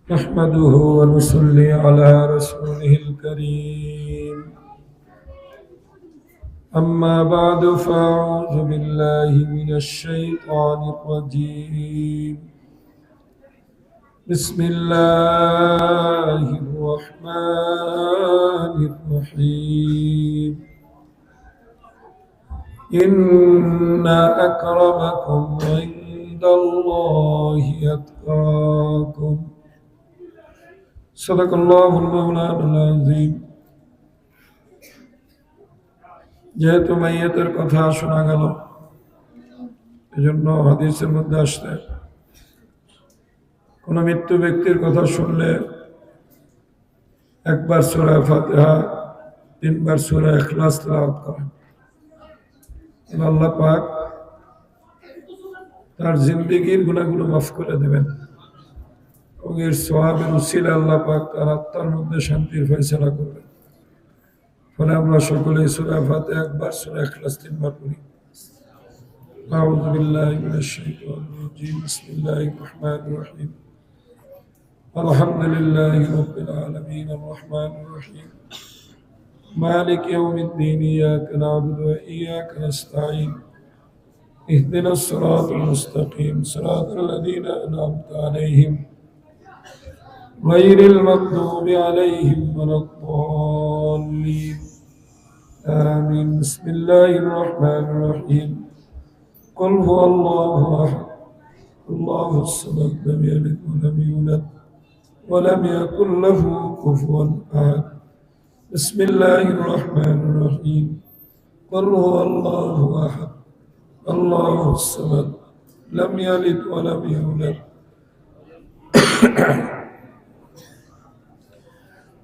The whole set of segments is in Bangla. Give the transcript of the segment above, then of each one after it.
نحمده ونصلي على رسوله الكريم أما بعد فأعوذ بالله من الشيطان الرجيم بسم الله الرحمن الرحيم إن أكرمكم عند الله أتقاكم صدق الله المولانا العظيم যেহেতু মাইয়াতের কথা শোনা গেল এজন্য হাদিসের মধ্যে আসছে কোন মৃত্যু ব্যক্তির কথা শুনলে একবার সূরা ফাতিহা তিনবার সূরা ইখলাস তেলাওয়াত করেন আল্লাহ পাক তার জিন্দেগীর গুনাহগুলো মাফ করে দেবেন এবং এর সওয়াবের উসিলা আল্লাহ পাক তার আত্মার মধ্যে শান্তির ফয়সালা করবেন ফলে আমরা সকলে সূরা ফাতিহা একবার সূরা ইখলাস তিনবার পড়ি আউযু বিল্লাহি মিনাশ শাইতানির রাজীম বিসমিল্লাহির রহমানির রহিম আলহামদুলিল্লাহি রাব্বিল আলামিন আর রহমানির রহিম মালিক ইয়াউমিদ্দিন ইয়াকা না'বুদু ওয়া ইয়াকা নাস্তাঈন ইহদিনাস সিরাতাল মুস্তাকিম সিরাতাল লাযীনা আন'আমতা আলাইহিম গায়রিল মাগদুবি আলাইহিম ওয়ালাদ-দাল্লিন آمين بسم الله الرحمن الرحيم قل هو الله أحد الله الصمد لم يلد ولم يولد ولم يكن له كفوا أحد بسم الله الرحمن الرحيم قل هو الله أحد الله الصمد لم يلد ولم يولد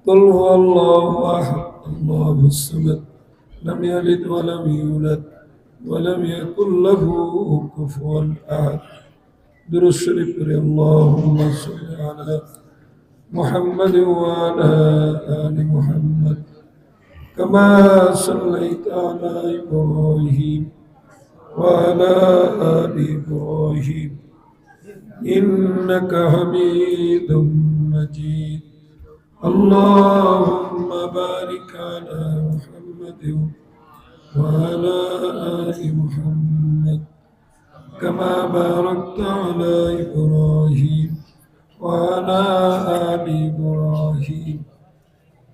قل هو الله أحد الله الصمد لم يلد ولم يولد ولم يكن له كفوا أحد درود الشريف اللهم صل على محمد وعلى آل محمد كما صليت على إبراهيم وعلى آل إبراهيم إنك حميد مجيد اللهم بارك على محمد وعلى آل محمد كما باركت على إبراهيم وعلى آل إبراهيم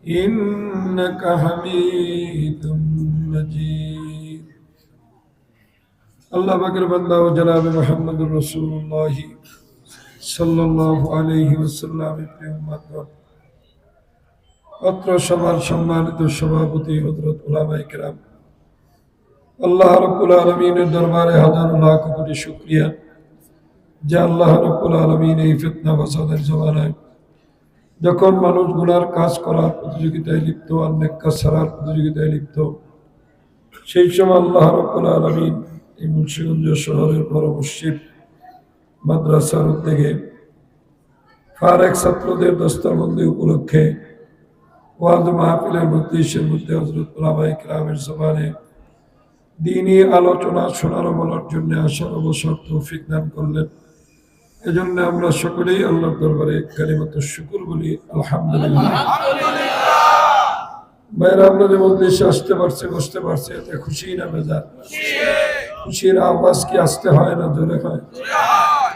إنك حميد مجيد الله بكر بندہ و جناب محمد رسول اللہ صلی اللہ علیہ وسلم অত্র সভার সম্মানিত সভাপতি হযরত উলামায়ে কেরাম আল্লাহ রাব্বুল আলামিনের দরবারে হাজার লাখ কোটি শুকরিয়া যে আল্লাহ রাব্বুল আলামিন এই ফিতনা ফাসাদের জমানায় যখন মানুষ গুনার কাজ করার প্রতিযোগিতায় লিপ্ত আর নেক কাজ ছাড়ার প্রতিযোগিতায় লিপ্ত সেই সময় আল্লাহ রাব্বুল আলামিন এই মুন্সিগঞ্জ শহরের বড় মসজিদ মাদ্রাসার উদ্যোগে ফারেক ছাত্রদের দস্তবন্দি উপলক্ষে ওয়াজ মাহফিলের উদ্দেশ্যের মধ্যে হযরত উলামায়ে কেরামের জবানে দ্বীনি আলোচনা শোনার বলার জন্য আসার অবসর তৌফিক দান করলেন এজন্য আমরা সকলেই আল্লাহর দরবারে কালিমাতুশ শুকর বলি আলহামদুলিল্লাহ ভাইরা আপনাদের উদ্দেশ্যে আসতে পারছে বসতে পারছে এতে খুশি না বেজার খুশির আওয়াজ কি আসতে হয় না জোরে হয়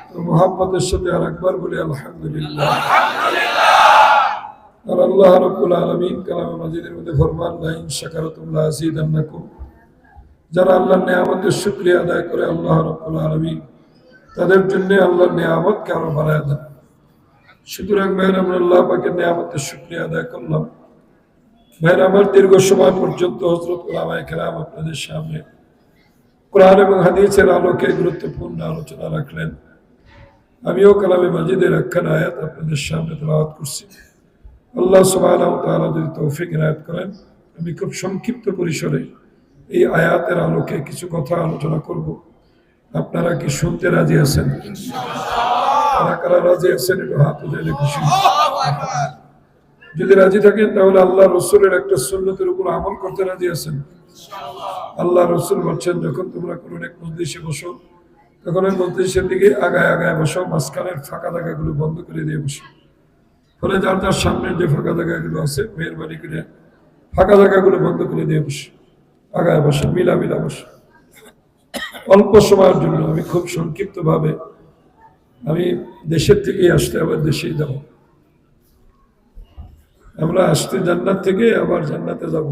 তো মুহাব্বতের সাথে আরেকবার বলি আলহামদুলিল্লাহ আর আল্লাহ রাব্বুল আলামিন কালামে মাজিদের মধ্যে ফরমান লা ইন শাকারতুম লা আযীদান্নাকুম যারা আল্লাহর নিয়ামতের শুকরিয়া আদায় করে আল্লাহ রাব্বুল আলামিন তাদের জন্য আল্লাহর নিয়ামতকে আরো বাড়ায় দেন সুতরাং ভাইরা আমরা আল্লাহ পাকের নিয়ামতের শুকরিয়া আদায় করলাম ভাইরা আমার দীর্ঘ সময় পর্যন্ত হযরত উলামায়ে কেরাম আপনাদের সামনে কোরআন এবং হাদিসের আলোকে গুরুত্বপূর্ণ আলোচনা রাখলেন আমিও কালামে মাজিদের একখান আয়াত আপনাদের সামনে তেলাওয়াত করছি আল্লাহ সুবহানাহু ওয়া তাআলা যদি তৌফিক ইনায়াত করেন আমি খুব সংক্ষিপ্ত পরিসরে এই আয়াতের আলোকে কিছু কথা আলোচনা করব আপনারা কি শুনতে রাজি আছেন ইনশাআল্লাহ কারা রাজি আছেন একটু হাত উঠালে খুশি যদি রাজি থাকেন তাহলে আল্লাহ রাসূলের একটা সুন্নতের উপর আমল করতে রাজি আছেন ইনশাআল্লাহ আল্লাহ রাসূল বলেন যখন তোমরা কোনো এক মজলিসে বসো তখন ওই মজলিসের দিকে আগায় আগায় বসো মাঝখানের ফাঁকা জায়গাগুলো বন্ধ করে দিয়ে বসো ফলে যার যার সামনে যে ফাঁকা জায়গাগুলো আছে মেহরবানি করে ফাঁকা জায়গাগুলো বন্ধ করে দিয়ে বসে আগায় বসে মিলা বসে। অল্প সময়ের জন্য আমি খুব সংক্ষিপ্তভাবে, আমি দেশের থেকেই আসতে আবার দেশেই যাব। আমরা আসতে জান্নাত থেকে আবার জান্নাতে যাব।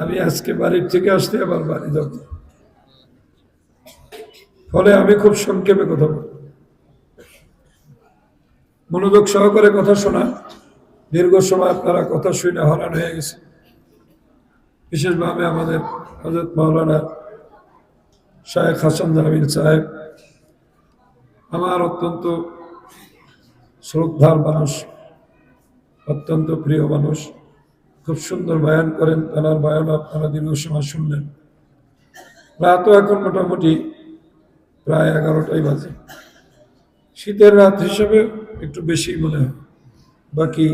আমি আজকে বাড়ির থেকে আসতে আবার বাড়ি যাব। ফলে আমি খুব সংক্ষেপে কথা বলব, মনোযোগ সহকারে কথা শোনা। দীর্ঘ সময় আপনারা কথা শুনে হরান হয়ে গেছে। বিশেষভাবে আমাদের হযরত মাওলানা শায়েখ হাসান জামিল সাহেব আমার অত্যন্ত শ্রদ্ধার মানুষ, অত্যন্ত প্রিয় মানুষ, খুব সুন্দর বয়ান করেন। তার বয়ান আপনারা দীর্ঘ সময় শুনলেন। রাতও এখন মোটামুটি প্রায় 11টাই বাজে। শীতের রাত হিসেবে একটু বেশি মনে হয়, বাকি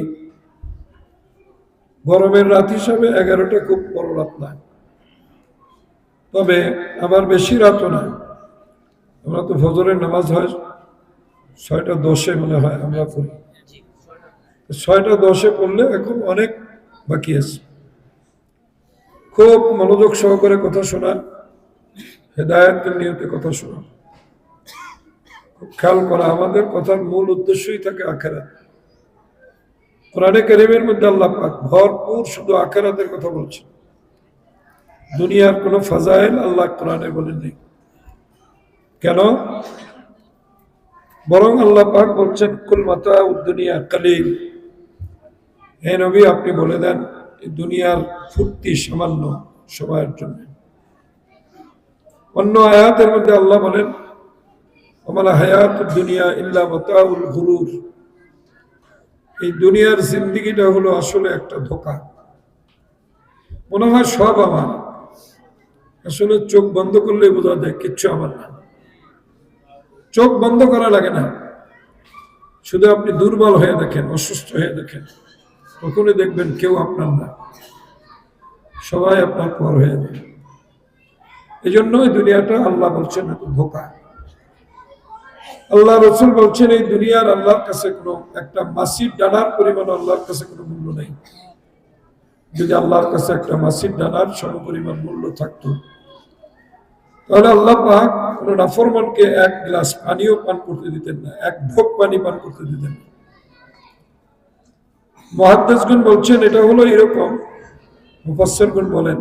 গরমের রাত হিসাবে 11টা খুব বড় রাত না, তবে আবার বেশি রাতও না। আমরা তো ফজরের নামাজ হয় 6টা 10-এ মনে হয় আমরা পড়ি। 6টা 10-এ পড়লে এখন অনেক বাকি আছে। খুব মনোযোগ সহকারে কথা শোনা, হেদায়েতের নিয়তে কথা শোনা, খুব খেয়াল করা। আমাদের কথার মূল উদ্দেশ্যই থাকে আখিরাত। কোরআনে কারীমের মধ্যে আল্লাহ পাক ভরপুর শুধু আখিরাতের কথা বলছেন। দুনিয়ার কোনো ফাজাইল আল্লাহ কোরআনে বলেননি। কেন? বরং আল্লাহ পাক বলছেন কুল মাতাউদ দুনিয়া কালিল। হে নবী, আপনি বলে দেন এই দুনিয়ার ফুর্তি সামান্য সময়ের জন্য। অন্য আয়াতের মধ্যে আল্লাহ বলেন ওমাল হায়াতুদ দুনিয়া ইল্লা মাতাউল গুরুর। এই দুনিয়ার জিন্দেগিটা হলো আসলে একটা ধোঁকা। মনে হয় সব আমার, আসলে চোখ বন্ধ করলে বোঝা যায় কিচ্ছু আমার না। চোখ বন্ধ করা লাগে না, শুধু আপনি দুর্বল হয়ে দেখেন, অসুস্থ হয়ে দেখেন, তখনই দেখবেন কেউ আপনার না, সবাই আপনার পর হয়ে যাবে। এই জন্য এই দুনিয়াটা আল্লাহ বলছেন ধোঁকা। আল্লাহ রসুল বলছেন এই দুনিয়ার আল্লাহর কাছে কোনো একটা মাসির ডানার পরিমাণ আল্লাহর কাছে কোনো মূল্য নেই। যদি আল্লাহর কাছে একটা মাসির ডানার সমপরিমাণ মূল্য থাকতো, তাহলে আল্লাহ পাক কোন নাফরমানকে এক গ্লাস পানিও পান করতে দিতেন না, এক ঢোক পানি পান করতে দিতেন না। মুহাদ্দিসগণ বলছেন এটা হলো এরকম, মুফাসসিরগণ বলেন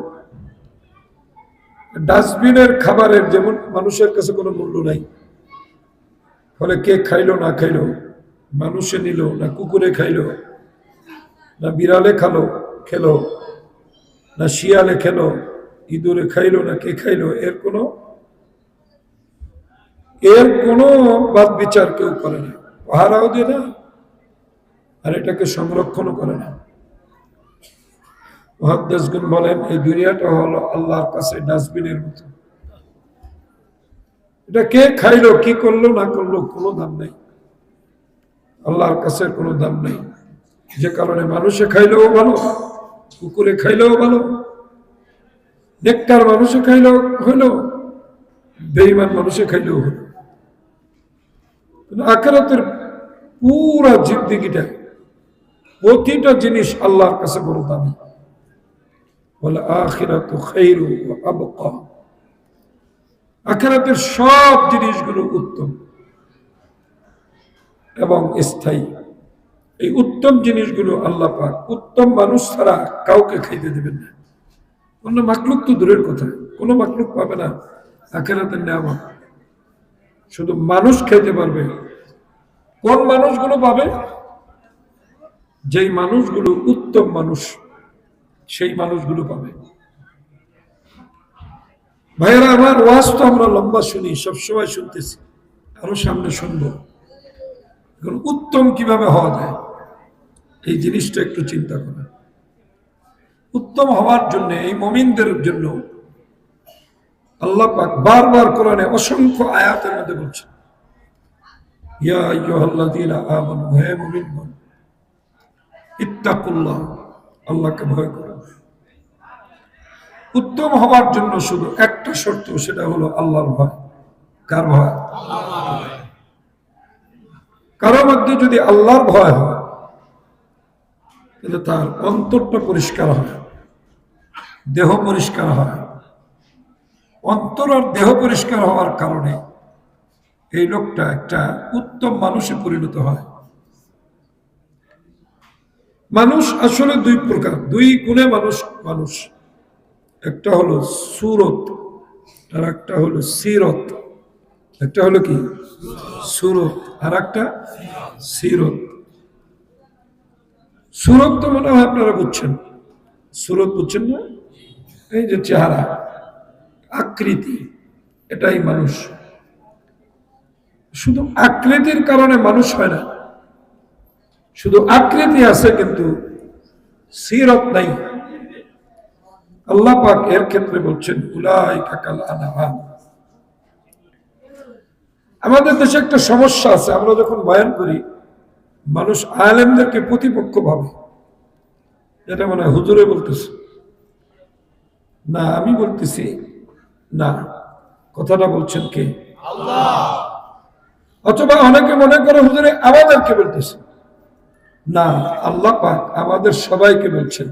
ডাস্টবিনের খাবারের যেমন মানুষের কাছে কোনো মূল্য নাই, ফলে কে খাইলো না খাইলো, মানুষে নিল না কুকুরে খাইলো না বিড়ালে খেলো না শিয়ালে খেলো, ইঁদুরে খাইলো না কে খাইলো, এর কোনো বাদ বিচার কেউ করে না, পাহারাও দেয় না, আর এটাকে সংরক্ষণও করে না। মুহাদ্দিসগণ বলেন এই দুনিয়াটা হলো আল্লাহর কাছে ডাস্টবিনের মতো। এটা কে খাইলো কি করলো না করলো কোনো দাম নেই, আল্লাহর কাছে কোনো দাম নেই। যে কারণে মানুষে খাইলেও ভালো, কুকুরে খাইলেও ভালো, নেককার মানুষে খাইলেও হইলো, বেঈমান মানুষে খাইলেও হলো। আখিরাতের পুরা জিন্দেগিটা, প্রতিটা জিনিস আল্লাহর কাছে বড় দামি। ওয়াল আখিরাতু খায়রু ওয়া আবকা। আখিরাতের সব জিনিসগুলো উত্তম এবং স্থায়ী। এই উত্তম জিনিসগুলো আল্লাহ পাক উত্তম মানুষ ছাড়া কাউকে খাইতে দেবেন না। অন্য মাখলুক তো দূরের কথা, কোনো মাখলুক পাবে না আখিরাতের নিয়ামত, শুধু মানুষ খাইতে পারবে। কোন মানুষগুলো পাবে? যেই মানুষগুলো উত্তম মানুষ, সেই মানুষগুলো পাবে। ভাইয়েরা আমার, ওয়াজ তো আমরা লম্বা শুনি, সবসময় শুনতেছি, আরো সামনে শুনবো। এখন উত্তম কিভাবে হওয়া যায় এই জিনিসটা একটু চিন্তা করা। উত্তম হওয়ার জন্য এই মুমিনদের জন্য আল্লাহ পাক বারবার কোরআনে অসংখ্য আয়াতের মধ্যে বলছেন ইয়া আইয়ুহাল্লাযীনা আমানু, হে মুমিনগণ, ইত্তাকুল্লাহ, আল্লাহকে ভয় করো। উত্তম হওয়ার জন্য শুধু একটা শর্ত, সেটা হলো আল্লাহর ভয়। কার ভয়? কারো মধ্যে যদি আল্লাহর ভয় হয় তাহলে তার অন্তরটা পরিষ্কার হয়, দেহ পরিষ্কার হয়। অন্তর আর দেহ পরিষ্কার হওয়ার কারণে এই লোকটা একটা উত্তম মানুষে পরিণত হয়। মানুষ আসলে দুই প্রকার, দুই গুণে মানুষ। একটা হলো সুরত আর একটা হলো সিরত। একটা হলো কি সুরত আর একটা সিরত। সুরত তো মনে হয় আপনারা বুঝছেন, সুরত বুঝছেন না? এই যে চেহারা, আকৃতি, এটাই মানুষ। শুধু আকৃতির কারণে মানুষ হয় না, শুধু আকৃতি আছে কিন্তু সিরত নাই। আল্লাহ পাক এর ক্ষেত্রে বলছেন উলাইকা কাল আনআম। আমাদের দেশে একটা সমস্যা আছে, আমরা যখন বয়ান করি মানুষ আলেমদেরকে প্রতিপক্ষ ভাবে। এটা মনে হয় হুজুরে বলতেছে, না আমি বলতেছি না, কথাটা বলছেন কে? আল্লাহ। অথবা অনেকে মনে করে হুজুরে আমাদেরকে বলতেছে, না আল্লাহ পাক আমাদের সবাইকে বলছেন।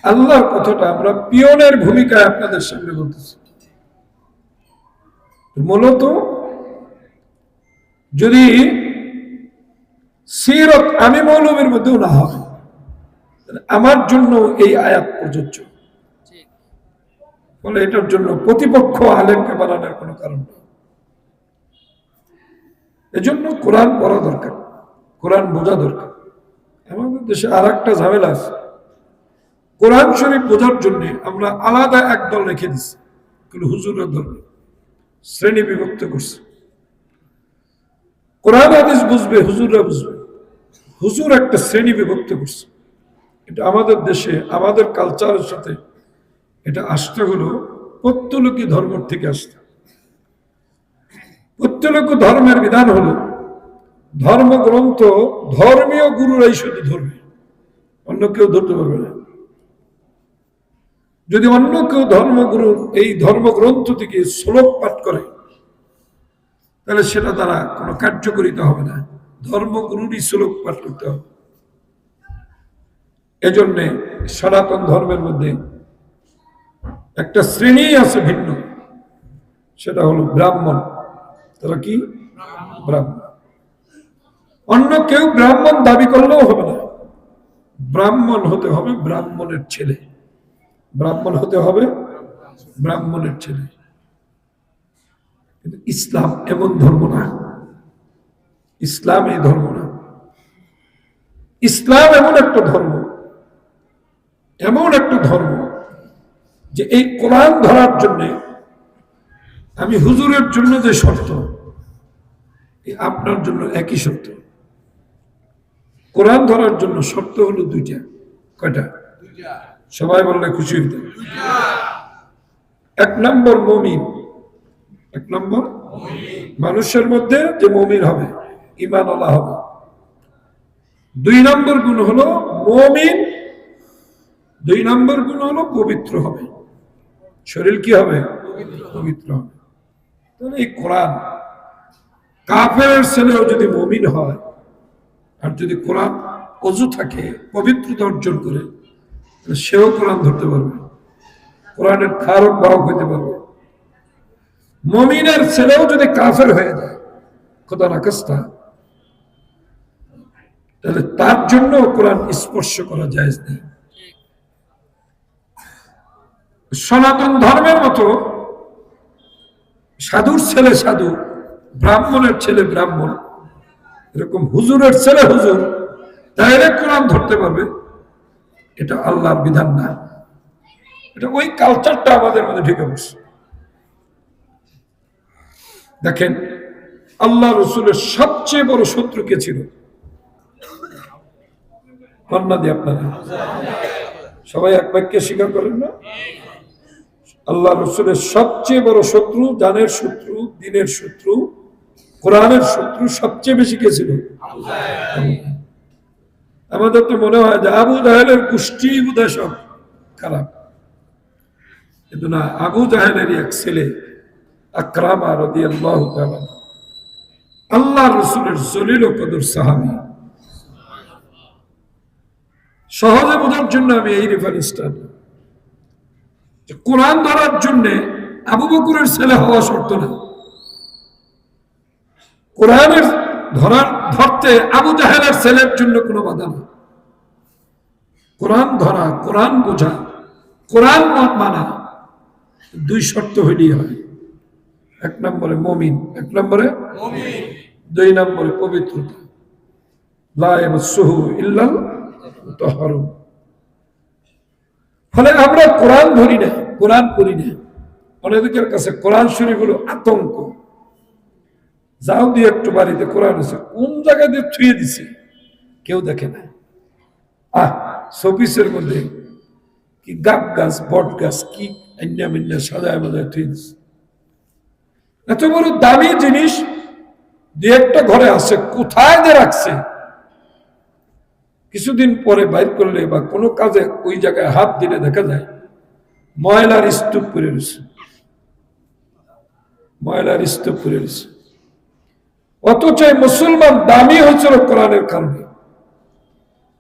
আল্লাহর কথাটা আমরা পিয়নের ভূমিকায় আপনাদের সামনে বলতেছি। মূলত যদি সিরত আমি মৌলবীর মধ্যেও না হয়, আমার জন্য এই আয়াত প্রযোজ্য। বলে এটার জন্য প্রতিপক্ষ আলেমকে বানানোর কোনো কারণ নেই। এজন্য কোরআন পড়া দরকার, কোরআন বোঝা দরকার। আমাদের দেশে আর একটা ঝামেলা আছে, কোরআন শরীফ বোঝার জন্য আমরা আলাদা একদল রেখে দিচ্ছি, কিন্তু হুজুরের ধর্মে শ্রেণী বিভক্ত করছে। কোরআন হাদিস বুঝবে, হুজুররা বুঝবে, হুজুর একটা শ্রেণী বিভক্ত করছে। এটা আমাদের দেশে আমাদের কালচারের সাথে এটা আসতে হলো পৌত্তলিক ধর্ম থেকে আসতে। পৌত্তলিক ধর্মের বিধান হলো ধর্মগ্রন্থ ধর্মীয় গুরুরাই শুধু ধরবে, অন্য কেউ ধরতে পারবে না। যদি অন্য কেউ ধর্মগুরুর এই ধর্মগ্রন্থ থেকে শ্লোক পাঠ করে তাহলে সেটা দ্বারা কোনো কার্যকরিতা হবে না, ধর্মগুরুরই শ্লোক পাঠ করতে হবে। এজন্যে সনাতন ধর্মের মধ্যে একটা শ্রেণী আছে ভিন্ন, সেটা হলো ব্রাহ্মণ। তারা কি? ব্রাহ্মণ। অন্য কেউ ব্রাহ্মণ দাবি করলেও হবে না, ব্রাহ্মণ হতে হবে ব্রাহ্মণের ছেলে, ব্রাহ্মণ হতে হবে ব্রাহ্মণের ছেলে। কিন্তু ইসলাম এমন ধর্ম না, ইসলাম এই ধর্ম না। ইসলাম এমন একটা ধর্ম, এমন একটা ধর্ম যে এই কোরআন ধরার জন্য আমি হুজুরের জন্য যে শর্ত, আপনার জন্য একই শর্ত। কোরআন ধরার জন্য শর্ত হলো দুইটা। কয়টা? সবাই বললে খুশি হইতে। এক নম্বর মুমিন, এক নম্বর মানুষের মধ্যে যে মুমিন হবে, ঈমান আল্লাহ হবে। দুই নম্বর গুণ হলো মুমিন, দুই নম্বর গুণ হলো পবিত্র হবে, শরীর কি হবে? পবিত্র হবে। তাহলে এই কোরআন, কাফেরের ছেলেও যদি মুমিন হয় আর যদি কোরআন অজু থাকে, পবিত্রতা অর্জন করে, সেও কোরআন ধরতে পারবে, কোরআনের ধারক বাহক হইতে পারবে। মুমিনের ছেলেও যদি কাফের হয়ে যায়, খোদা না খাস্তা, তাহলে তার জন্য কোরআন স্পর্শ করা জায়েজ নেই। সনাতন ধর্মের মতো সাধুর ছেলে সাধু, ব্রাহ্মণের ছেলে ব্রাহ্মণ, এরকম হুজুরের ছেলে হুজুর ডাইরেক্ট কোরআন ধরতে পারবে, এটা আল্লাহর বিধান না। এটা ওই কালচারটা আমাদের মধ্যে ঢুকে বসে। দেখেন আল্লাহ রসুলের সবচেয়ে বড় শত্রু কে ছিল? কন্যা দিয়ে আপনারা সবাই এক বাক্যে স্বীকার করেন না? আল্লাহ রসুলের সবচেয়ে বড় শত্রু, জানের শত্রু, দিনের শত্রু, কোরআনের শত্রু সবচেয়ে বেশি কে ছিল? আমাদের তো মনে হয় যে আবু জাহেলের গোষ্ঠী বোধহয় সব খারাপ, কিন্তু না, আবু জাহেলের এক ছেলে আকরামা রাদিয়াল্লাহু তাআলা, আল্লাহ রসুলের জলিল ও কদর সাহাবী। সহজে বোঝার জন্য আমি এই রেফারেন্সটা, কোরআন ধরার জন্য আবু বকরের ছেলে হওয়া শর্ত না। কোরআনের ধরতে আবু জাহেলের ছেলের জন্য কোনো বাধা না। কোরআন ধরা, কোরআন বোঝা, কোরআন মানা, দুই শর্ত হইলেই হয়। এক নম্বরে মুমিন, এক নম্বরে দুই নম্বরে পবিত্রতা। লা ইয়ামাসসুহু ইল্লাল মুতাহহারুন। ফলে আমরা কোরআন ধরি না, কোরআন পড়ি না। অনেকের কাছে কোরআন শরীফ হলো আতঙ্ক। যাও দিয়ে একটু বাড়িতে কোরআন আছে, কোন জায়গায় দিয়ে থুয়ে দিছে কেউ দেখে না। শোপিসের মধ্যে কি গাব গাছ, বট গাছ, কি আন্যা মিন্যা সাজায় মাজায় থুয়ে দিছে। এত বড় দামি জিনিস দু একটা ঘরে আছে, কোথায় যে রাখছে, কিছুদিন পরে বাইর করলে বা কোনো কাজে ওই জায়গায় হাত দিলে দেখা যায় ময়লার স্তূপ করে রয়েছে, ময়লার স্তূপ করে রয়েছে। অথচ মুসলমান দামি হয়েছিল কোরআনের কারণে।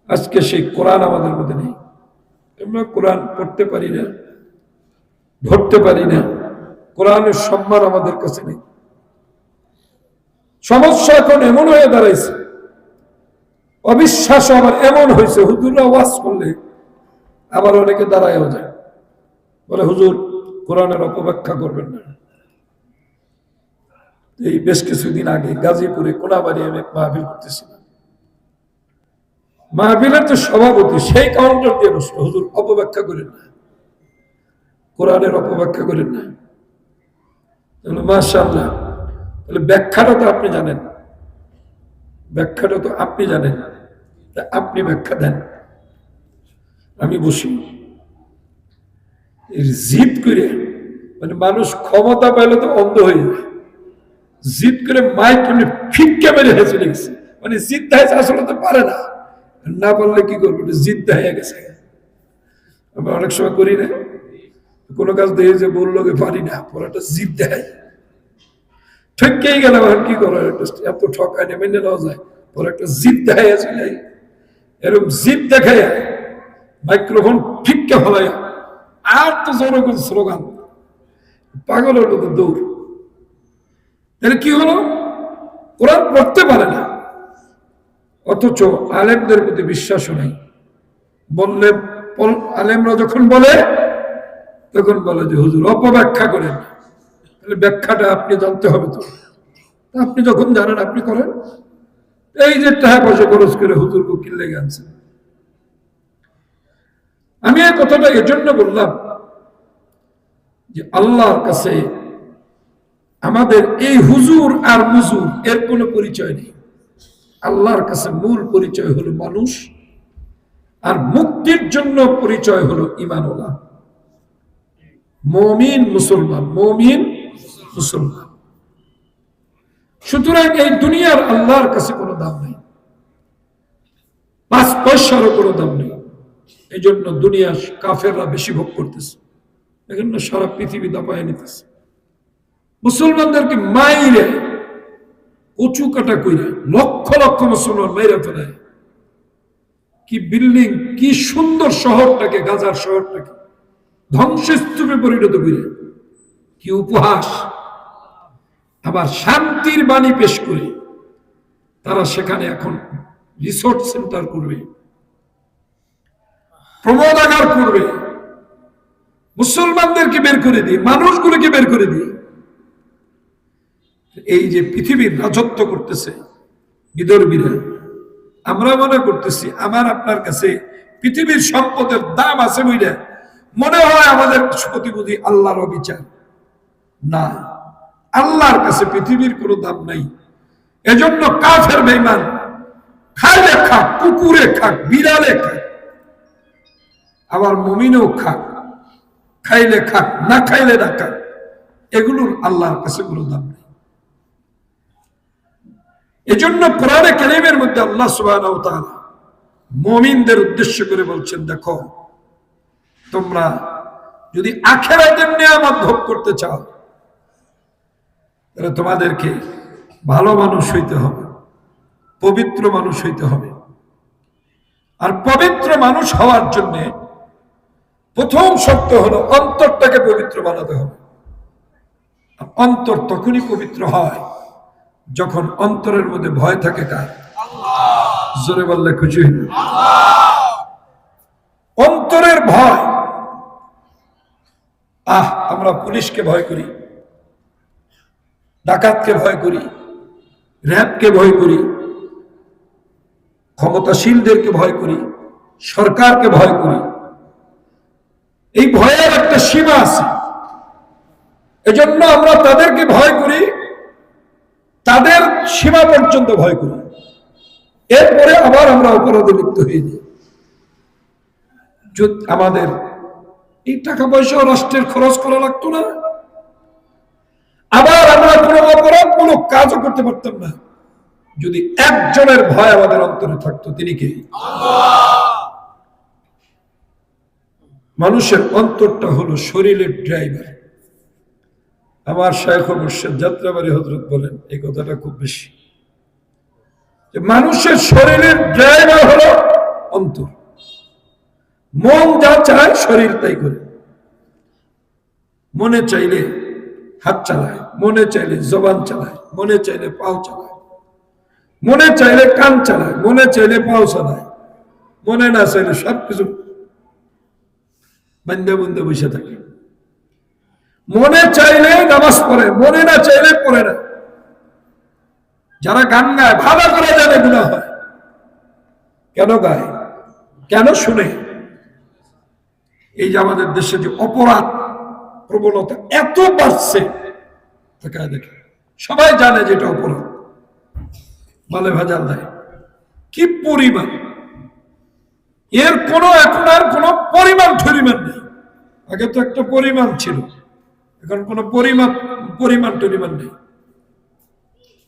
আজকে সেই কোরআন আমাদের মধ্যে নেই। আমরা কোরআন পড়তে পারি না, ধরতে পারি না, কোরআনের সম্মান আমাদের কাছে নেই। সমস্যা এখন এমন হয়ে দাঁড়াইছে, অবিশ্বাস আবার এমন হয়েছে, হুজুররা ওয়াজ করলে আবার অনেকে দাঁড়ায়ও যায়, বলে হুজুর কোরআনের অপব্যাখ্যা করবেন না। এই বেশ কিছুদিন আগে গাজীপুরে কোনাবাড়ি আমি এক মাহফিল করতেছিলাম। মাহফিলের যে সভাপতি সেই কাউন্টার দিয়ে বসলো, হুজুর অপব্যাখ্যা করেন না, কোরআনের অপব্যাখ্যা করেন না। মাশাআল্লাহ, তাহলে ব্যাখ্যাটা তো আপনি জানেন, ব্যাখ্যাটা তো আপনি জানেন, আপনি ব্যাখ্যা দেন। আমি বসি জিদ করে, মানে মানুষ ক্ষমতা পাইলে তো অন্ধ হয়ে যায়, জিদ করে মাইক ফিক্কা মেরে হেসে লেগেছে, মানে জিদ দেখাইছে আসলে তো পারে না, না পারলে কি করবো, জিদ দেখা গেছে। আমরা অনেক সময় করি না, কোনো কাজ দেখে যে বললো পারি না, পরে জিদ দেখায়, ঠকেই গেল, কি করার, এত ঠকায় নেমে নেওয়া যায়, পরে একটা জিদ দেখাই আছে, এরকম জিদ দেখায় মাইক্রোফোন ফিক্কা ফেলাই, আর তো জনগণ স্লোগান, পাগল হলো তো দৌড়। তাহলে কি হলো, কোরআন পড়তে পারে না, অথচ আলেমদের প্রতি বিশ্বাসও নেই। বললে আলেমরা যখন বলে তখন বলে যে হুজুর অপব্যাখ্যা করেন, তাহলে ব্যাখ্যাটা আপনি জানতে হবে। তো আপনি যখন জানেন আপনি করেন। এই যে টাকা পয়সা খরচ করে হুজুর উকিল লেগে আনছেন। আমি এই কথাটা এজন্য বললাম যে আল্লাহর কাছে আমাদের এই হুজুর আর মুজুর এর কোনো পরিচয় নেই। আল্লাহর কাছে মূল পরিচয় হলো মানুষ, আর মুক্তির জন্য পরিচয় হলো ঈমানওয়ালা, মুমিন মুসলমান, মুমিন মুসলমান। সুতরাং এই দুনিয়ার আল্লাহর কাছে কোনো দাম নেই, 5 পয়সারও কোনো দাম নেই। এই জন্য দুনিয়া কাফেররা বেশি ভোগ করতেছে, এজন্য সারা পৃথিবী দাপায় নিতেছে। মুসলমানদেরকে মাইরে কচু কাটা কইরা লক্ষ লক্ষ মুসলমান মাইরা ফেলায়। কি বিল্ডিং, কি সুন্দর শহরটাকে, গাজার শহরটাকে ধ্বংসস্তূপে পরিণত করে, কি উপহাস। আবার শান্তির বাণী পেশ করে তারা সেখানে এখন রিসোর্ট সেন্টার করবে, প্রমোদাগার করবে, মুসলমানদেরকে বের করে দিয়ে, মানুষগুলোকে বের করে দিয়ে এই যে পৃথিবীর রাজত্ব করতেছে বিদর্ভীরা। আমরা মনে করতেছি আমার আপনার কাছে পৃথিবীর সম্পদের দাম আছে বইলে মনে হয় আমাদের প্রতিপদী আল্লাহর অবিচার। না, আল্লাহর কাছে পৃথিবীর কোনো দাম নাই। এজন্য কাফের বেঈমান খাইলে খাক, কুকুরে খাক, বিড়ালে খাক, আবার মুমিনও খাক, খাইলে খাক, না খাইলে না খাক, এগুলোর আল্লাহর কাছে কোনো দাম নেই। এজন্য কোরআনে কারীমের মধ্যে আল্লাহ সুবহানাহু ওয়া তাআলা মুমিনদের উদ্দেশ্য করে বলছেন, দেখো তোমরা যদি আখিরাতের নিয়ামত ভোগ করতে চাও তাহলে তোমাদেরকে ভালো মানুষ হইতে হবে, পবিত্র মানুষ হইতে হবে। আর পবিত্র মানুষ হওয়ার জন্য প্রথম শর্ত হলো অন্তরটাকে পবিত্র বানাতে হবে। অন্তর তখনই পবিত্র হয় যখন অন্তরের মধ্যে ভয় থাকে। কার? জোরে বললে খুশি হইল। অন্তরের ভয়। আমরা পুলিশকে ভয় করি, ডাকাতকে ভয় করি, র‍্যাবকে ভয় করি, ক্ষমতাশীলদেরকে ভয় করি, সরকারকে ভয় করি। এই ভয়ের একটা সীমা আছে। এজন্য আমরা তাদেরকে ভয় করি, তাদের সীমা পর্যন্ত ভয় করি, এরপরে আবার আমরা অপরাধে লিপ্ত হয়ে যাই। আমাদের এই টাকা পয়সা রাষ্ট্রের খরচ করা লাগতো না, আবার আমরা কোনো অপরাধমূলক কাজও করতে পারতাম না যদি একজনের ভয় আমাদের অন্তরে থাকতো। তিনি কে? মানুষের অন্তরটা হলো শরীরের ড্রাইভার। আমার শায়খ মুর্শিদ যাত্রাবাড়ি হযরত বলেন এই কথাটা খুব বেশি, যে মানুষের শরীরের ড্রাইভার হলো অন্তর। মন যা চায় শরীর তাই করে। মনে চাইলে হাত চালায়, মনে চাইলে জবান চালায়, মনে চাইলে পাও চালায়, মনে চাইলে কান চালায়, মনে চাইলে পাও চালায়, মনে না চাইলে সবকিছু বান্দা বুন্দা বসে থাকে। মনে চাইলে নামাজ পড়ে, মনে না চাইলে পড়ে না। যারা গান গায় ভালো করে জানে গুনাহ হয়। কেন গায়? কেন শুনে? এই যে আমাদের দেশে যে অপরাধ প্রবণতা এত বাড়ছে, দেখে সবাই জানে যে এটা অপরাধ। মালে ভেজাল দেয় কি পরিমাণ, এর কোনো এখন আর কোনো পরিমাণ ঠরিমাণ নেই। আগে তো একটা পরিমাণ ছিল, এখন কোনো পরিমাণ টরিমাণ নেই।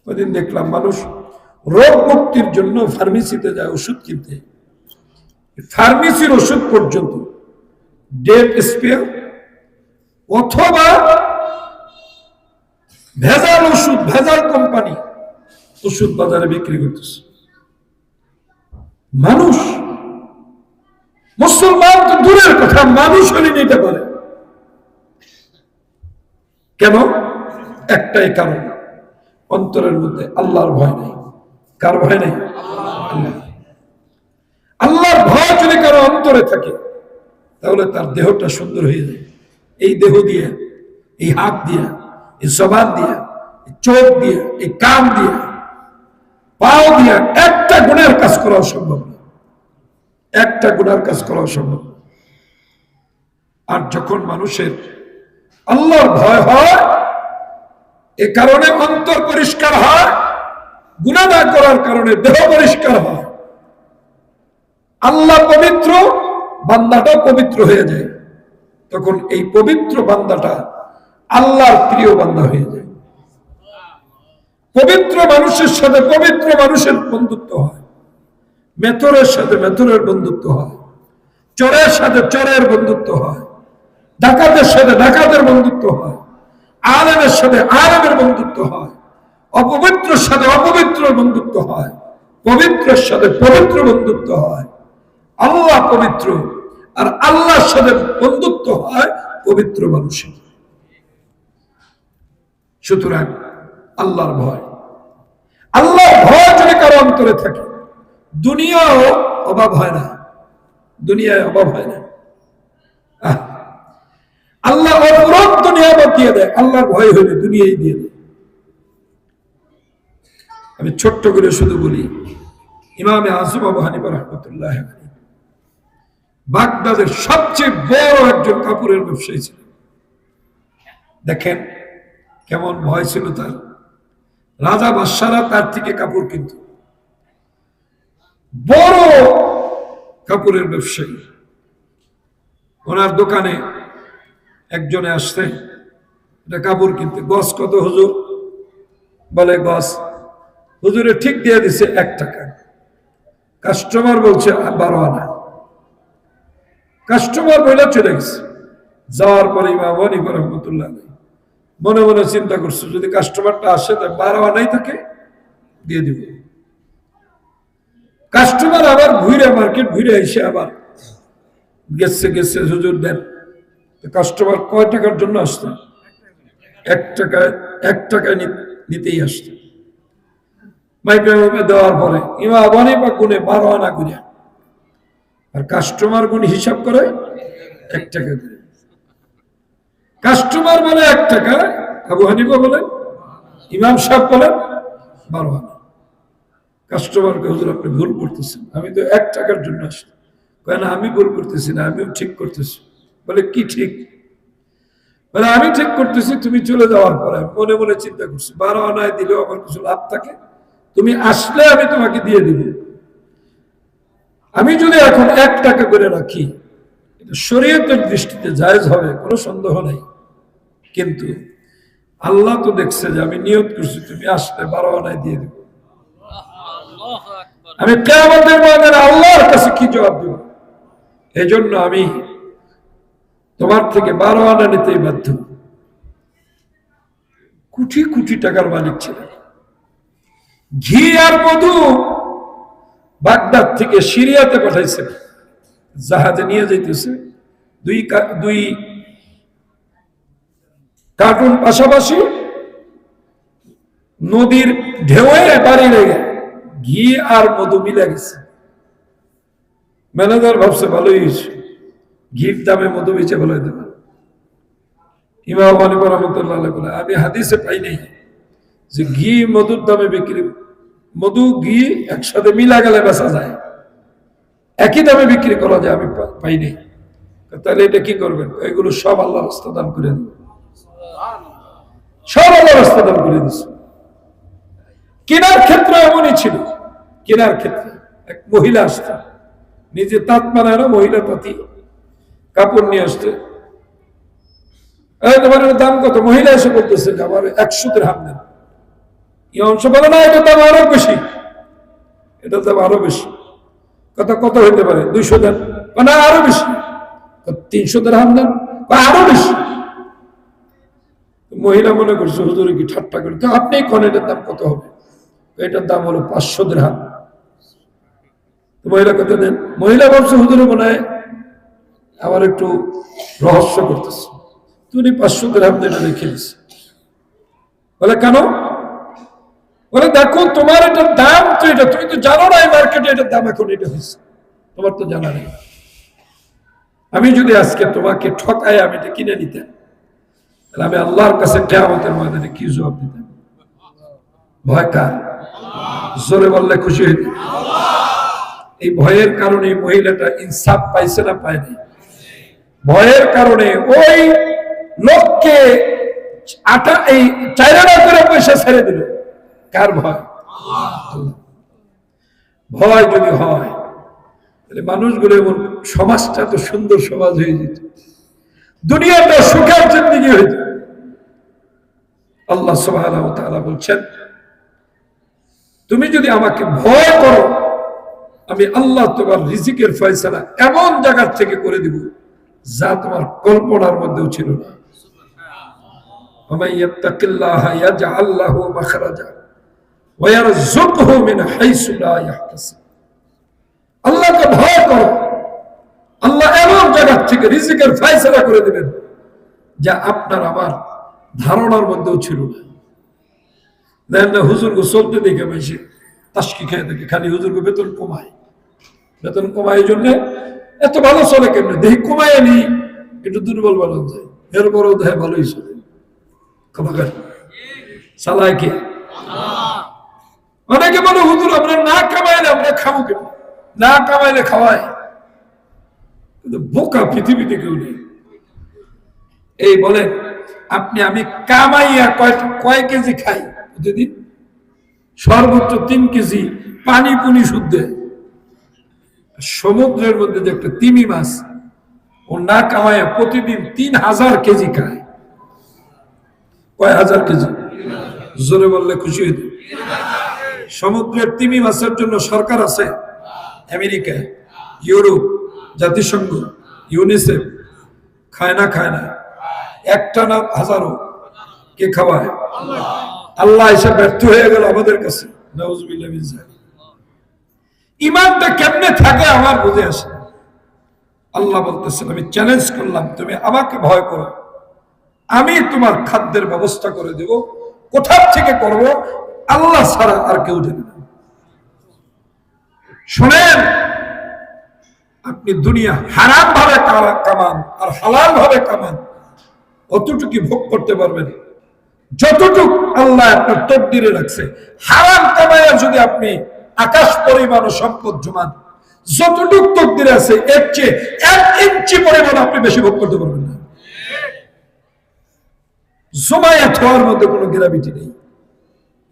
ওইদিন দেখলাম মানুষ রোগ মুক্তির জন্য ফার্মেসিতে যায় ওষুধ কিনতে, ফার্মেসির ওষুধ পর্যন্ত ডেট এক্সপায়ার অথবা ভেজাল ওষুধ, ভেজাল কোম্পানি ওষুধ বাজারে বিক্রি করতেছে। মানুষ, মুসলমান তো দূরের কথা, মানুষ হলে নিতে পারে। কেন? একটাই কারণ, অন্তরের মধ্যে আল্লাহর ভয় নেই। কার ভয় নেই? আল্লাহর ভয় যদি কারো অন্তরে থাকে তাহলে তার দেহটা সুন্দর হয়ে যায়। এই দেহ দিয়ে, এই হাত দিয়ে, এই জবান দিয়ে, এই চোখ দিয়ে, এই কান দিয়ে, পাও দিয়ে একটা গুনার কাজ করা সম্ভব না। একটা গুনার কাজ করা সম্ভব। আর যখন মানুষের আল্লাহর ভয় হয়, এ কারণে অন্তর পরিষ্কার হয়, গুনাহ না করার কারণে দেহ পরিষ্কার হয়। আল্লাহ পবিত্র, বান্দাটাও পবিত্র হয়ে যায়। তখন এই পবিত্র বান্দাটা আল্লাহর প্রিয় বান্দা হয়ে যায়। পবিত্র মানুষের সাথে পবিত্র মানুষের বন্ধুত্ব হয়, মেথরের সাথে মেথরের বন্ধুত্ব হয়, চোরের সাথে চোরের বন্ধুত্ব হয়, ডাকাতের সাথে ডাকাতের বন্ধুত্ব হয়, আলেমের সাথে আলেমের বন্ধুত্ব হয়, অপবিত্রের সাথে অপবিত্র বন্ধুত্ব হয়, পবিত্রের সাথে পবিত্র বন্ধুত্ব হয়। আল্লাহ পবিত্র, আর আল্লাহর সাথে বন্ধুত্ব হয় পবিত্র মানুষের। সুতরাং আল্লাহর ভয়, আল্লাহর ভয় যদি কারো অন্তরে থাকে, দুনিয়াও অভাব হয় না, দুনিয়ায় অভাব হয় না। আল্লাহ অপরাধ দুনিয়া দিয়ে দেয়, আল্লাহর ভয় হইলে দুনিয়াই দিয়ে দেয়। আমি ছোট্ট করে শুধু বলি, ইমামে আযম আবু হানিফা রাহমাতুল্লাহ আলাইহি বাগদাদের সবচেয়ে বড় একজন কাপড়ের ব্যবসায়ী ছিলেন। দেখেন কেমন ভয় ছিল তার। রাজা বাদশাহরা তার থেকে কাপড় কিনত। বড় কাপড়ের ব্যবসায়ী। ওনার দোকানে একজনে আসছে এটা কাপড় কিনতে। গজ কত হুজুর? বলে গজ হুজুরে ঠিক দিয়ে দিছে 1 টাকা। কাস্টমার বলছে 12 আনা। কাস্টমার বলে চলে গেছে। যাওয়ার পরে ইমাম হানিফা রাহমাতুল্লাহ আলাইহি মনে মনে চিন্তা করছো যদি কাস্টমারটা আসে তাই 12 আনাই থাকে দিয়ে দিব। কাস্টমার আবার ঘুরে মার্কেট ঘুরে এসে আবার গেছে হুজুর দেন। কাস্টমার কয় টাকার জন্য আসতো? 1 টাকায় নিতেই আসতো। মাইক্রোওয়েভে দেওয়ার পরে ইমাম হানিফা গুনে 12 আনা করে, আর কাস্টমার গুণ হিসাব করে 1 টাকা করে। কাস্টমার বলে 1 টাকা, আবু হানিফা বলেন, ইমাম সাহেব বলেন 12 আনা। কাস্টমারকে হুজুর আপনি ভুল করতেছেন, আমি তো 1 টাকার জন্য আসি। কেন আমি ভুল করতেছি না, আমিও ঠিক করতেছি। বলে কি ঠিক? বলে আমি ঠিক করতেছি, তুমি চলে যাওয়ার পরে মনে মনে চিন্তা করছি 12 আনায় দিলেও আমার কিছু লাভ থাকে, তুমি আসলে আমি তোমাকে দিয়ে দিব। আমি যদি এখন 1 টাকা করে রাখি, এটা শরীয়তের দৃষ্টিতে জায়েজ হবে, কোনো সন্দেহ নাই। কিন্তু আল্লাহ তো দেখছে যে আমি নিয়ত করছি তুমি আসলে 12 আনায় দিয়ে দিব। আমি কিয়ামতের ময়দানে আল্লাহর কাছে কি জবাব দেব? এই জন্য আমি তোমার থেকে 12 আনা নিতেই বাধ্য। কোটি কোটি টাকার মালিক ছিলেন। ঘি আর মধু বাগদাদ থেকে সিরিয়াতে পাঠাইছে, জাহাজে নিয়ে যাইতেছে। দুই কার্টুন পাশাপাশি নদীর ঢেউয়ে বাড়ি লেগে ঘি আর মধু মিলে গেছে। ম্যানেজার ভাবছে ভালোই হয়েছে, ঘির দামে মধু বেচে ফেলে দেবে। ইমাম হানিফা রাহমাতুল্লাহ আলাইহি বলে আমি হাদিসে পাই নাই যে ঘি মধুর দামে বিক্রি, মধু ঘি একসাথে মিলা গেলে বেচা যায়, একই দামে বিক্রি করা যায়, আমি পাই নাই। তাহলে এটা কি করবেন? এগুলো সব আল্লাহর রাস্তা দান করে দেবে, সব আল্লাহর রাস্তা দান করে দিচ্ছে। কেনার ক্ষেত্রে এমনই ছিল। কেনার ক্ষেত্রে এক মহিলা আসতো, নিজে তাঁত বানায় না, মহিলা তাঁতি কাপড় নিয়ে আসতে। তোমার দাম কত? মহিলা এসে বলতেছে আমার 100 দিরহাম দেন। ইমাম সাহেব বলে না, এটার দাম আরো বেশি, এটার দাম আরো বেশি। কত হইতে পারে? 200 দেন। না আরো বেশি। 300 দিরহাম দেন। আরো বেশি। মহিলা মনে করছে হুজুর কি ঠাট্টা করে, তো আপনি কোন এটার দাম কত হবে? এটার দাম হলো 500 দিরহাম। মহিলা কত দেন? মহিলা বলছে হুজুরে মনে হয় আবার একটু রহস্য করতেছে, তুমি 500 দিরহাম দিয়ে রেখে দিস। বলে কেন? বলে দেখো তোমার এটার দাম তো এটা, তুমি তো জানো না এই মার্কেটে এটার দাম এখন এটা হয়েছে, তোমার তো জানা নেই। আমি যদি আজকে তোমাকে ঠকায় আমি এটা কিনে নিতাম, তাহলে আমি আল্লাহর কাছে কিয়ামতের ময়দানে কি জবাব দিতাম? ভয় কার? জোরে বললে খুশি হইতে। এই ভয়ের কারণে মহিলাটা ইনসাফ পাইছে না পায়নি? ভয়ের কারণে ওই লোককে এই 4 আনা করে পয়সা ছেড়ে দিল। কার ভয়? ভয় যদি হয় তাহলে মানুষগুলো এমন, সমাজটা তো সুন্দর সমাজ হয়ে যেত, দুনিয়াটা সুখের জিন্দেগি হয়ে যেত। আল্লাহ সুবহানাহু ওয়া তাআলা বলছেন তুমি যদি আমাকে ভয় করো, আমি আল্লাহ তোমার রিজিকের ফয়সালা এমন জায়গা থেকে করে দিব যা তোমার কল্পনার মধ্যেও ছিল না। আল্লাহকে ভয় করো, আল্লাহ এমন জায়গা থেকে রিজিকের ফয়সালা করে দিবেন যা আপনার আমার ধারণার মধ্যেও ছিল না। দেখেন না হুজুরকে চলতে দেখে বেশি তাস্কি খেয়ে থাকে, খালি হুজুরকে বেতন কমায়, বেতন কমায় এই জন্য এত ভালো চলে। কেমনে দেখি কমায় নি, একটু দুর্বল বানানো যায়, এরপরও দেখে ভালোই চলে। চালায় কে? অনেকে বলে হুজুর আমরা না কামাইলে আমরা খাবো কেন? না কামাইলে খাওয়ায়, বোকা পৃথিবীতে কেউ নেই। এই বলে আপনি আমি কামাইয়া কয় কেজি খাই প্রতিদিন? সর্বোচ্চ 3 কেজি পানি পুনি শুদ্ধ। সমুদ্রের মধ্যে যে একটা তিমি মাছ, ও না কামাইয়া প্রতিদিন 3000 কেজি খায়। কয় হাজার কেজি? জোরে বললে খুশি হইতে। সমুদ্রের তিমি মাছের জন্য সরকার আছে, আমেরিকা, ইউরোপ, জাতিসংঘ, ইউনিসেফ। খায় না? একটা না হাজারো। কে খাওয়ায়? আল্লাহ এসে ব্যর্থ হয়ে গেল আমাদের কাছে। নাউজুবিল্লাহ মিন যালিক। ইমানটা কেমনে থাকে আমার বুঝে আসে। আল্লাহ বলতেছেন আমি চ্যালেঞ্জ করলাম, তুমি আমাকে ভয় করো, আমি তোমার খাদ্যের ব্যবস্থা করে দেব। কোথা থেকে করব? আল্লাহ ছাড়া আর কেউ জানে না। শোনেন, আপনি দুনিয়া হারাম ভাবে কামান আর হালাল ভাবে কামান, অতটুকু ভোগ করতে পারবেন যতটুক আল্লাহ আপনার তকদিরে রাখছে। হারাম কামাইয়া যদি আপনি আকাশ পরিমাণ সম্পদ জমান, যতটুক তকদিরে আছে এর চেয়ে 1 ইঞ্চি পরিমাণ আপনি বেশি ভোগ করতে পারবেন না। জমায়েত হওয়ার মধ্যে কোনো গ্রাভিটি নেই।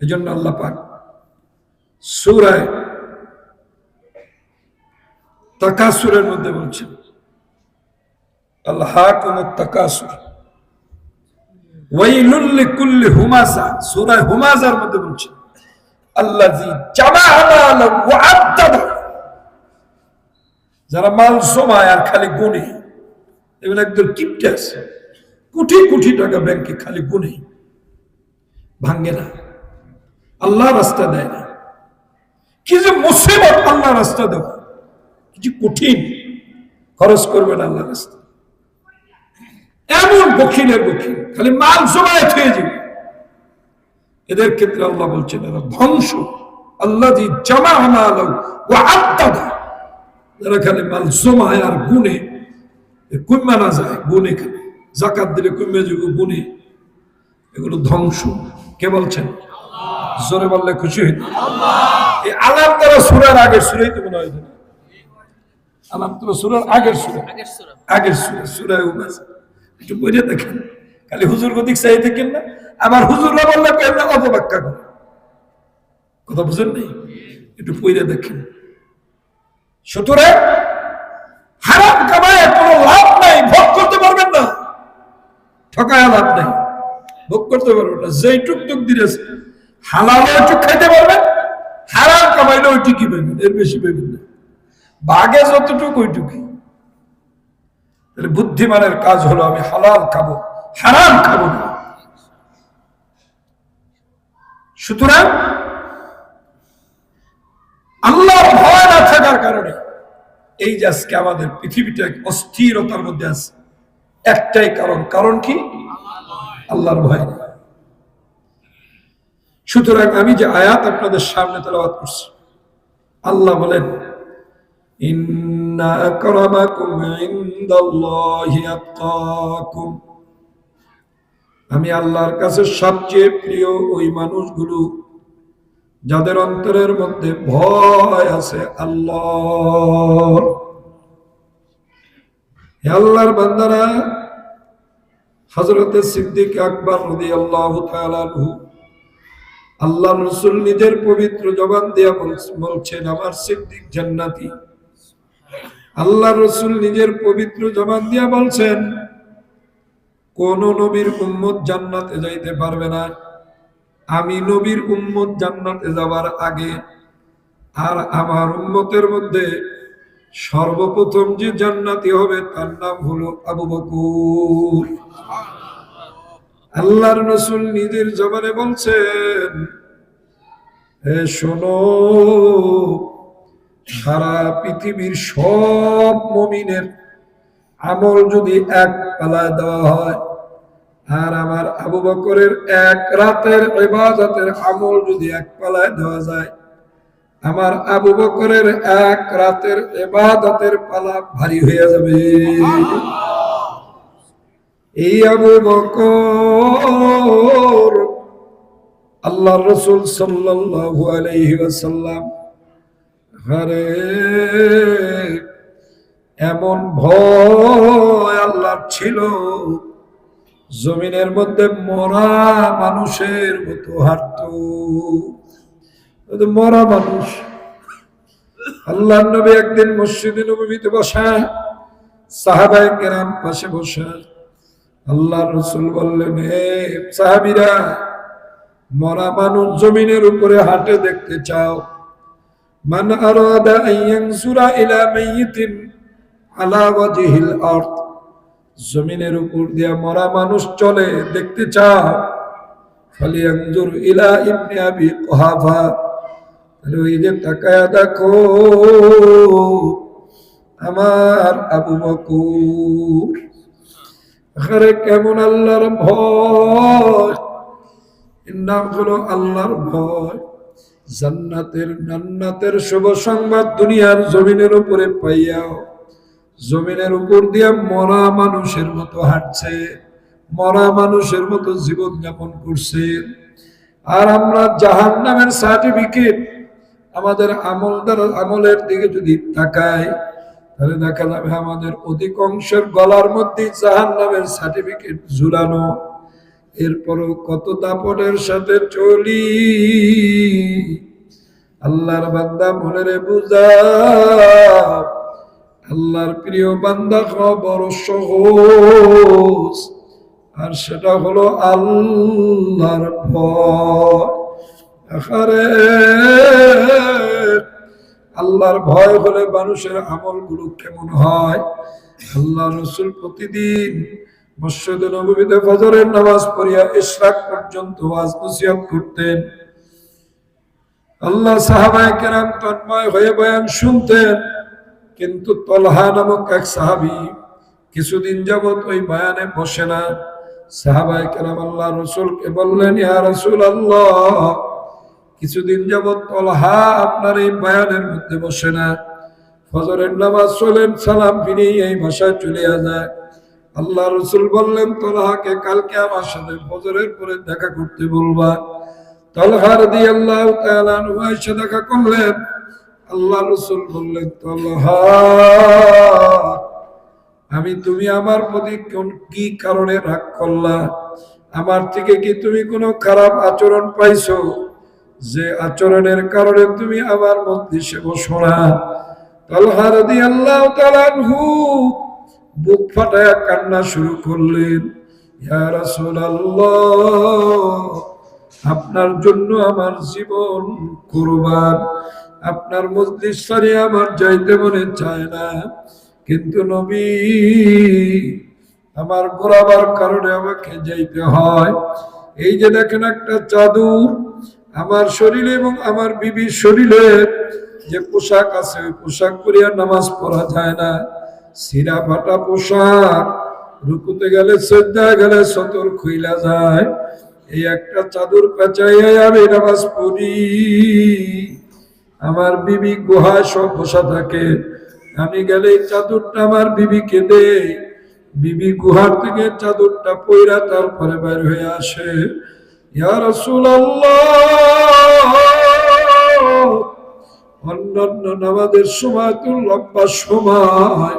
এই জন্য আল্লাহ পাক সূরা তাকাসুরের মধ্যে বলছেন, আলহাকুমুত তাকাসুর ওয়াইলুল লিকুল্লি হুমাযা। সূরা হুমাযার মধ্যে বলছেন আল্লাযী জামাআ মালা ওয়া আদ্দাদা। যারা মাল জমায় আর খালি গুনে, এগুলো একদম কিপটে আছে, কোটি কোটি টাকা ব্যাংকে খালি গুনে, ভাঙ্গে না, আল্লাহ রাস্তা দেয় না। কি যে মুসিবত আল্লাহ রাস্তা দেওয়া, কি যে কঠিন। খরচ করবেন আল্লাহ রাস্তা। এমন বখিলের বখিল, খালি মাল জমায়েত হয়ে যাবে। এদের ক্ষেত্রে আল্লাহ বলছেন এরা ধ্বংস। আল্লাযী জামাআ মালা ওয়া আদ্দাদা। যারা খালি মাল জমায় আর গুনে, কমে না যায়, গুনে খালি যাকাত দিলে কমে যাবে, গুনে, এগুলো ধ্বংস। কে বলছেন? জোরে বললে খুশি হইত। এই আলাম তারা সূরার আগের সূরাই তো মনে হয় না। আলাম তারা সূরার আগের সূরা, আগের সূরা, সূরা হুমাযা। একটু পড়ে দেখেন, খালি হুজুর গদিক চাই দেখেন না। আবার হুজুররা বললে কেন না অপব্যাখ্যা করে, কথা বুঝেন নাই? একটু পড়ে দেখেন। সুতরাং হারাম কামায় কোনো লাভ নাই, ভোগ করতে পারবেন না। ঠকায় লাভ নাই, ভোগ করতে পারবেন না। যেইটুক টুক দিয়েছে হালাল ওইটুক খাইতে পারবেন, হারাম কামাইলে ওইটুকুই পাবেন, এর বেশি পাবেন না। বাগে যতটুকু ওইটুকুই। তাহলে বুদ্ধিমানের কাজ হলো আমি হালাল খাবো, হারাম খাবো না। সুতরাং আল্লাহর ভয় না থাকার কারণে এই যে আজকে আমাদের পৃথিবীটা অস্থিরতার মধ্যে আছে, একটাই কারণ। কারণ কি? আল্লাহর ভয় নেই। সুতরাং আমি যে আয়াত আপনাদের সামনে তেলাওয়াত করছি, আল্লাহ বলেন ইন্না আকরামাকুম ইনদাল্লাহি আতকাকুম। আমি আল্লাহর কাছে সবচেয়ে প্রিয় ওই মানুষগুলো যাদের অন্তরের মধ্যে ভয় আছে আল্লাহর। হে আল্লাহর বান্দারা, হযরত সিদ্দিক আকবর রাদিয়াল্লাহু তাআলা আনহু, আল্লাহর রাসূল নিজের পবিত্র জবান দিয়ে বলছেন আমার সিদ্দিক জান্নাতি। আল্লাহর রাসূল নিজের পবিত্র জবান দিয়ে বলছেন কোন নবীর উম্মত জান্নাতে যাইতে পারবে না, আমি নবীর উম্মত জান্নাতে যাবার আগে। আর আমার উম্মতের মধ্যে সর্বপ্রথম যে জান্নাতি হবে তার নাম হলো আবু বকর। আল্লাহর রাসূল নিজের জবানে বলছেন হে শোনো, সারা পৃথিবীর সব মুমিনের আমল যদি এক পালায় দেওয়া হয়, আর আমার আবু বকরের এক রাতের ইবাদতের আমল যদি এক পালায় দেওয়া যায়, আমার আবু বকরের এক রাতের ইবাদতের পালা ভারী হয়ে যাবে। এই আবু বকর আল্লাহর রাসূল সাল্লাল্লাহু আলাইহি ওয়াসাল্লাম আরে এমন ভয় আল্লাহর ছিল, জমিনের মধ্যে মরা মানুষের মতো হাঁটতো। মরা মানুষ। আল্লাহর নবী একদিন মসজিদে নববীতে বসা, সাহাবায়ে কেরাম পাশে বসা, আল্লাহর রাসূল বললেন হে সাহাবীরা, মরা মানুষ জমিনের উপরে হাঁটে দেখতে চাও? মান আরাদা আন ইয়ানজুরা ইলা মাইয়িতিন আলা ওয়াজহিল আরদ, জমিনের উপর দিয়ে মরা মানুষ চলে দেখতে চাও? ফালিয়ানজুর ইলা ইবনে আবি কুহাফা, তাহলে ওই যে তাকায়া দেখো আমার আবু বকর, আরে কেমন আল্লাহর ভয়। এর নাম হলো আল্লাহর ভয়। জান্নাতের শুভ সংবাদ দুনিয়ার জমিনের উপরে পাইয়াও জমিনের উপর দিয়া মরা মানুষের মতো হাঁটছে, মরা মানুষের মতো জীবন যাপন করছে। আর আমরা জাহান্নামের সার্টিফিকেট আমাদের আমলের দিকে যদি তাকাই, তাহলে দেখা যাবে আমাদের অধিকাংশের গলার মধ্যে জাহান্নামের সার্টিফিকেট ঝুলানো। এরপরও কত দাপটের সাথে চলি। আল্লাহর বান্দা মনে রে বুঝা, আল্লাহর প্রিয় বান্দা হওয়া বড় সহজ, আর সেটা হলো আল্লাহর ভয়। আরে আল্লাহর ভয় হলে মানুষের আমলগুলো কেমন হয়। আল্লাহ রাসূল প্রতিদিন মসজিদে নববীতে ফজরের নামাজ পড়িয়া ইশরাক পর্যন্ত ওয়াজ নসিহত করতেন। আল্লাহ সাহাবায়ে কেরাম তন্ময় হয়ে বয়ান শুনতেন। কিন্তু তলহা নামক এক সাহাবী কিছুদিন যাবত ওই বয়ানে বসে না। সাহাবায়ে কেরাম আল্লাহ রাসূলকে বললেন, ইয়া রাসূলুল্লাহ, কিছুদিন যাবত তলহা আপনার এই বয়ানের মধ্যে বসে না। ফজরের নামাজ চলেন, সালাম ফিরিয়ে এই ভাষায় চলে যায়। আল্লাহ রাসূল বললেন, তলহাকে কালকে আমার সাথে ফজরের পরে দেখা করতে বলবা। তলহা রাদিয়াল্লাহু তাআলা আনহু এসে দেখা করলেন। আল্লাহ রাসূল বললেন, তলহা, তুমি আমার প্রতি কি কারণে রাগ করলা? আমার থেকে কি তুমি কোনো খারাপ আচরণ পাইছো, যে আচরণের কারণে তুমি আমার মজলিসে বসো না? তলহা রাদিয়াল্লাহু তাআলা আনহু বুক ফাটায়া কান্না শুরু করলেন, ইয়া রাসূলুল্লাহ, আপনার জন্য আমার জীবন কুরবান, আপনার মজলিস ছাড়িয়ে আমার যাইতে মনে চায় না। কিন্তু নবী, আমার গোলাবার কারণে আমাকে যাইতে হয়। এই যে দেখেন একটা চাদর, আমার শরীরে এবং আমার বিবির শরীরে যে পোশাক আছে, ওই পোশাক পরিয়া নামাজ পড়া যায় না। সিরা ফাটা পোশাক, রুকুতে গেলে সজ্জায় গেলে সতর খুইলা যায়। এই একটা চাদর পেঁচাইয়াই আমি নামাজ পড়ি। আমার বিবি গুহায় সব বসা থাকে, আমি গেলে চাদরটা আমার বিবিকে দেই। বিবি গুহার থেকে চাদরটা পইরা তারপরে বের হয়ে আসে। ইয়া রাসূলুল্লাহ, অন্যান্য নামাজের সময় তো লম্বা সময়,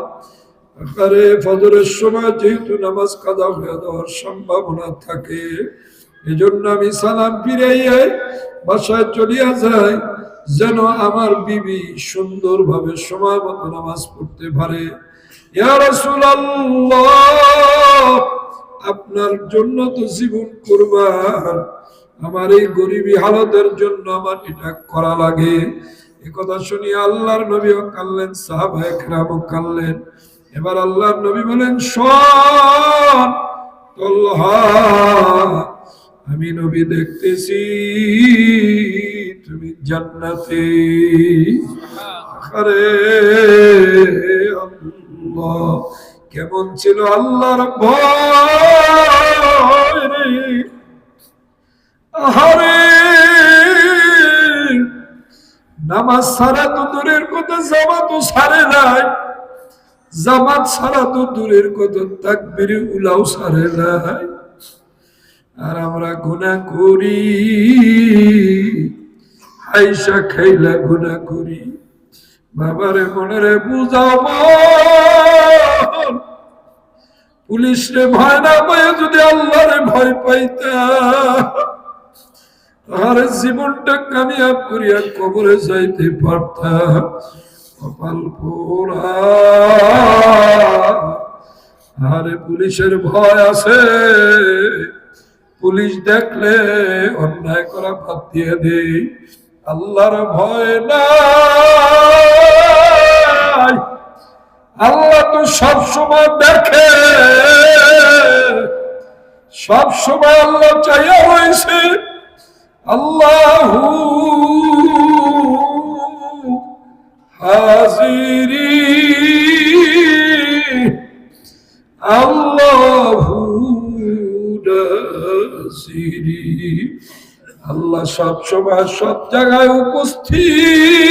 আরে ফজরের সময় যেহেতু নামাজ কাজা হয়ে যাওয়ার সম্ভাবনা থাকে, এজন্য আমি সালাম ফিরাইয়া বাসায় চলিয়া যাই, যেন আমার বিবি সুন্দরভাবে সময় মতো নামাজ পড়তে পারে। ইয়া রাসূলুল্লাহ, আপনার জন্য তো জীবন কুরবান, আমার এই গরিবী হালতের জন্য আমার এটা করা লাগে। এ কথা শুনিয়া আল্লাহর নবীও কাঁদলেন, সাহাবায়ে কেরামও কাঁদলেন। এবার আল্লাহর নবী বলেন, শোন তলহা, আমি নবী দেখতেছি তুমি জান্নাতে। আরে আল্লাহ, কেমন ছিল আল্লাহর ভয় রে। আহারে, নামাজ ছাড়া তো দূরের কথা, জামাতও ছাড়ে নাই। জামাত ছাড়া তো দূরের কথা, তাকবীরে উলাও ছাড়ে নাই। আর আমরা গুনাহ করি, আইসা খাইলা গুনাহ করি। বাবারে মনেরে বুঝাও, পুলিশ রে ভয় না পাই যদি আল্লাহরে ভয় পাইতা, আর জীবনটা কামিয়াব করিয়া কবরে যাইতে পারতাম। কপাল পোড়া, আরে পুলিশের ভয় আছে, পুলিশ দেখলে অন্যায় করা বাদ দিয়ে দেই। আল্লাহর ভয় নাই। আল্লাহ তো সব সময় দেখে, সব সময় আল্লাহ চাইয়া রয়েছে আল্লাহু হাজিরি আল্লাহু নাসিরি। আল্লাহ সব সময় সব জায়গায় উপস্থিত।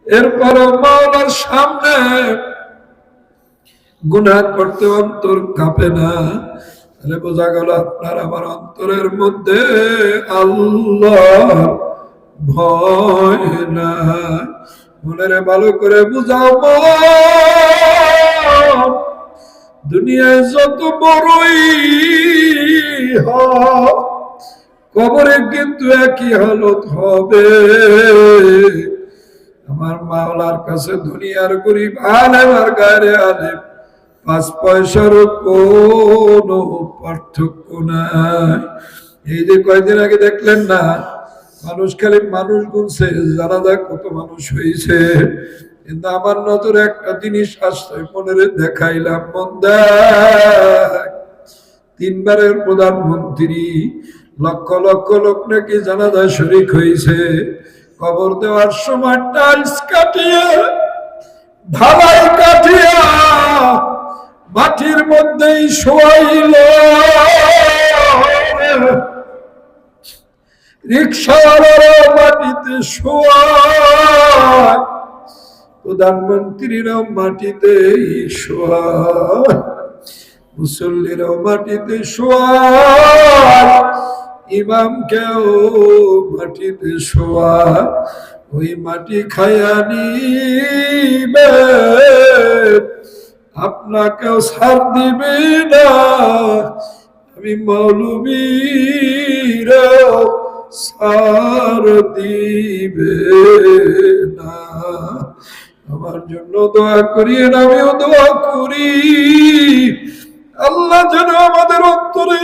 এরপর মাওলার সামনে গুনাহ করতে অন্তর কাঁপে না, তাহলে বোঝা গেল আপনার আমার অন্তরের মধ্যে আল্লাহ ভয় না। মনে ভালো করে বুঝাও, দুনিয়ায় যত বড়ই কবরে কিন্তু একই হালত হবে। আমার মাওলার কাছে দুনিয়ার গরিব আলেম আর গায়রে আলেম 5 পয়সার কোনো পার্থক্য নাই। এই যে কয়েকদিন আগে দেখলেন না, মানুষ খালি মানুষ গুনছে, জানা যায় কত মানুষ হয়েছে, কিন্তু আমার নজরে একটা জিনিস আসছে, মনে দেখাইলাম। মন দেখ, 3 বারের প্রধানমন্ত্রী, লক্ষ লক্ষ লোক নাকি জানাজায় শরীক হয়েছে। কবর দেওয়ার সময় টাইলস কাটিয়ে ঢালাই কাটিয়া মাটির মধ্যেই শোয়াইল, রিক্সাওয়ালারা মাটিতে শোয়ায়, প্রধানমন্ত্রীরাও মাটিতেই শোয়ায়, মুসল্লিরাও মাটিতে শোয়ায়, ইমামকেও মাটিতে শোয়ায়। ওই মাটি খাইয়া নিবে, আপনাকেও ছাড় দিবে না, আমি মৌলবীরাও ছাড় দিবে না। আমার জন্য দোয়া করিয়েন, আমিও দোয়া করি আল্লাহ যেন আমাদের অন্তরে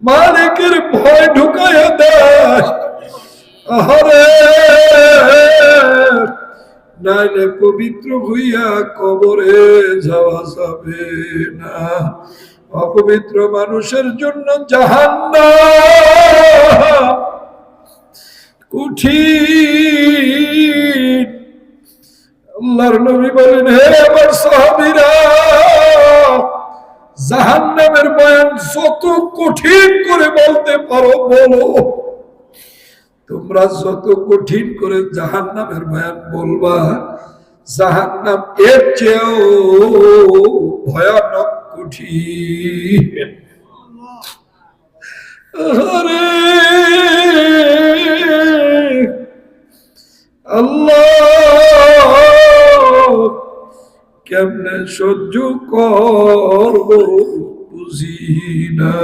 মালিকের ভয় ঢুকাইয়া দেয়। আহারে, নাইলে পবিত্র হইয়া কবরে যাওয়া যাবে না। অপবিত্র মানুষের জন্য জাহান্নাম কঠিন। আল্লাহর নবী বলেন, হে আমার সাহাবীরা, জাহান্নামের বয়ান যত কঠিন করে বলতে পারো বলো। তোমরা যত কঠিন করে জাহান্নামের বয়ান বলবা, জাহান্নাম এর চেয়েও ভয়ানক কঠিন। আরে আল্লাহ, কেমনে সহ্য করব বুঝি না।